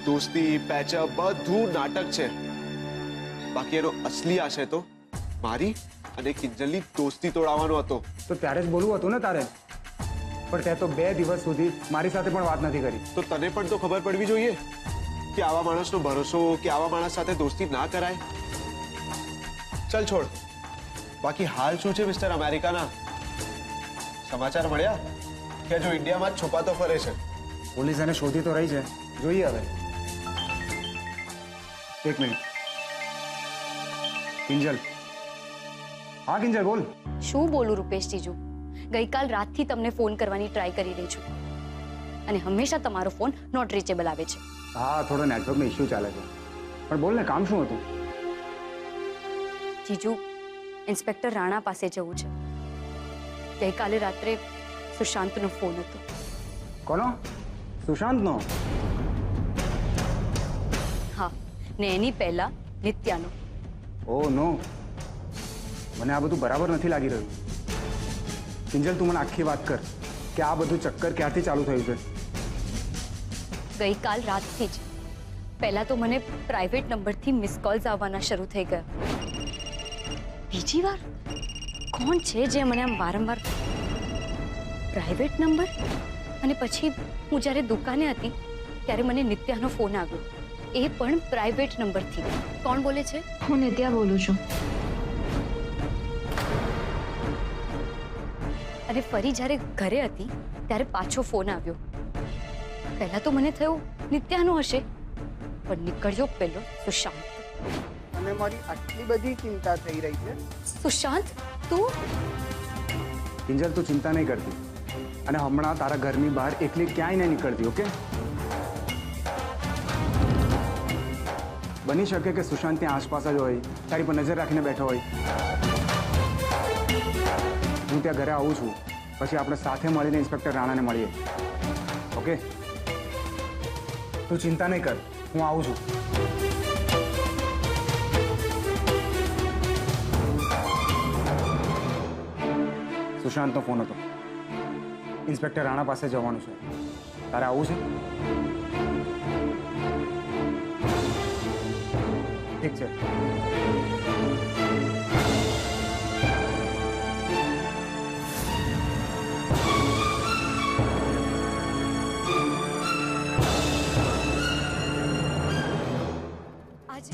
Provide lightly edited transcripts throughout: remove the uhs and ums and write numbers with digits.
દોસ્તી પેચઅપ બધું નાટક છે. બાકી એનો અસલી આશય તો મારી અને કિંજલની દોસ્તી તોડાવવાનો હતો. તો ત્યારે જ બોલવું હતું ને તારે, પણ તે તો 2 દિવસ સુધી મારી સાથે પણ વાત નથી કરી. તો તને પણ તો ખબર પડવી જોઈએ કે આવા માણસનો ભરોસો કે આવા માણસ સાથે દોસ્તી ના કરાય. ચલ છોડ. બાકી હાલ શું છે મિસ્ટર અમેરિકાના? સમાચાર મળ્યા કે જો ઇન્ડિયામાં જ છુપાતો ફરે છે? પોલીસ એને શોધી તો રહી છે, જોઈએ હવે. એક મિનિટ. કિંજલ. હા કિંજલ બોલ. શું બોલું રૂપેશ જીજુ? ગઈકાલ રાતથી તમને ફોન કરવાની ટ્રાય કરી રહી છું અને હંમેશા તમારો ફોન નોટ રીચેબલ આવે છે. હા, થોડો નેટવર્કનો ઇશ્યુ ચાલે છે, પણ બોલ ને, કામ શું હતું? જીજુ, ઇન્સ્પેક્ટર રાણા પાસે જવું છે. ગઈકાલે રાત્રે સુશાંતનો ફોન હતો. કોનો? સુશાંતનો? હા, ને એની પહેલા નિત્યાનો. ઓ નો, મને આ બધું બરાબર નથી લાગી રહ્યું. કિંજલ, તું મને આખી વાત કર કે આ બધું ચક્કર ક્યાંથી ચાલુ થયું છે? ગઈકાલ રાતથી જ. પહેલા તો મને પ્રાઇવેટ નંબરથી મિસ કોલ્સ આવવાના શરૂ થઈ ગયા. બીજી વાર કોણ છે જે મને આમ વારંવાર પ્રાઇવેટ નંબર? અને પછી હું જ્યારે દુકાને હતી ત્યારે મને નિત્યાનો ફોન આવ્યો, એ પણ પ્રાઇવેટ નંબરથી. કોણ બોલે છે? હું નિત્યા બોલું છું. અને ફરી જ્યારે ઘરે હતી ત્યારે પાછો ફોન આવ્યો. પહેલા તો મને થયું નિત્યાનો હશે, પણ નીકળ્યો પેલો સુશાંત. અને મારી આટલી બધી ચિંતા થઈ રહી છે. સુશાંત, તું? કિંજલ, તું ચિંતા નહીં કરતી અને હમણાં તારા ઘરની બહાર એકલી ક્યાંય નહીં નીકળતી, ઓકે? બની શકે કે સુશાંત ત્યાં આસપાસ જ હોય, તારી પર નજર રાખીને બેઠો હોય. હું ત્યાં ઘરે આવું છું, પછી આપણે સાથે મળીને ઇન્સ્પેક્ટર રાણાને મળીએ, ઓકે? તું ચિંતા નહીં કર, હું આવું છું. સુશાંતનો ફોન હતો. ઇન્સ્પેક્ટર રાણા પાસે જવાનું છે. તારે આવું છે? ઠીક છે. આજે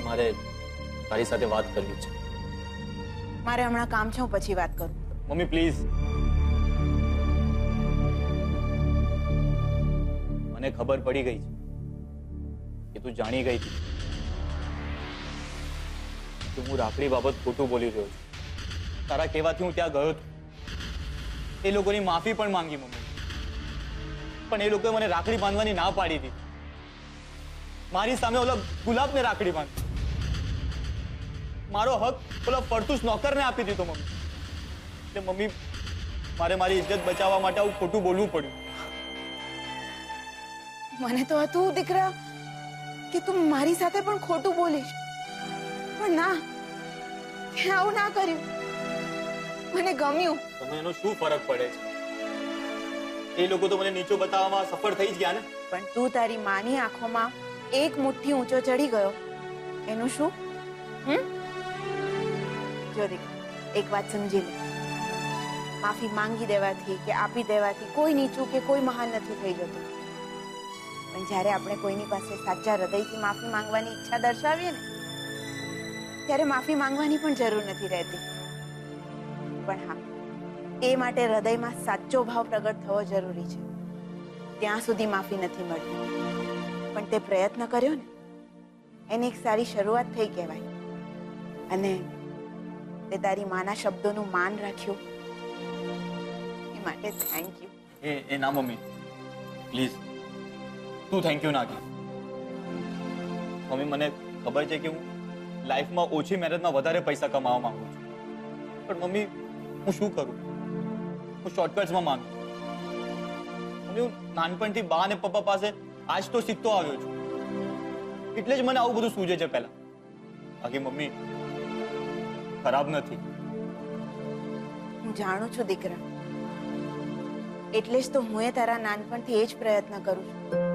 મારે તારી સાથે વાત કરવી છે. મારે હમણાં કામ છે, હું પછી વાત કરું. Mummy please. મને ખબર પડી ગઈ છે કે તું જાણી ગઈ હતી કે હું રાખડી બાબત ખોટું બોલી રહ્યો છું. તારા કહેવાથી હું ત્યાં ગયો હતો. એ લોકોની માફી પણ માંગી મમ્મી, પણ એ લોકોએ મને રાખડી બાંધવાની ના પાડી હતી. મારી સામે ઓલા ગુલાબને રાખડી બાંધી. મારો હક ઓલા ફરતુસ નોકરને આપી દીધો મમ્મી. એટલે મમ્મી, મારે મારી ઇજ્જત બચાવવા માટે આવું ખોટું બોલવું પડ્યું. મને તો હતું દીકરા કે તું મારી સાથે પણ ખોટું બોલીશ, પણ ના, તે આવું ના કર્યું. મને ગમ્યું. તમને એનો શું ફરક પડે છે? એ લોકો તો મને નીચો બતાવવામાં સફળ થઈ જ ગયા ને. પણ તું તારી માની આંખોમાં એક મુઠ્ઠી ઊંચો ચડી ગયો, એનું શું? જો દીકરા, એક વાત સમજી લે. માફી માંગી દેવાથી કે આપી દેવાથી કોઈ નીચું કે કોઈ મહાન નથી થઈ જતું. પણ જ્યારે આપણે કોઈની પાસે સાચા હૃદયથી માફી માંગવાની ઈચ્છા દર્શાવીએ ને, ત્યારે માફી માંગવાની પણ જરૂર નથી રહેતી. પણ હા, એ માટે હૃદયમાં સાચો ભાવ પ્રગટ થવો જરૂરી છે. ત્યાં સુધી માફી નથી મળતી, પણ તે પ્રયત્ન કર્યો ને, એની એક સારી શરૂઆત થઈ કહેવાય. અને તે તારી માના શબ્દોનું માન રાખ્યું, એ માટે થેન્ક યુ. એ ના મમ્મી, પ્લીઝ તું થેન્ક યુ ના કહે. મમ્મી, મને ખબર છે કે હું લાઈફમાં ઓછી મહેનતમાં વધારે પૈસા કમાવા માંગુ છું, પણ મમ્મી હું શું કરું? હું શોર્ટકટ્સમાં માંગુ. મમ્મી, હું નાનપણથી બા અને પપ્પા પાસે આજ તો શીખતો આવ્યો છું, એટલે જ મને આવું બધું સૂજે છે પહેલા. બાકી મમ્મી, ખરાબ નથી. હું જાણું છું દીકરા, એટલે જ તો હું તારા નાનપણથી એ જ પ્રયત્ન કરું છું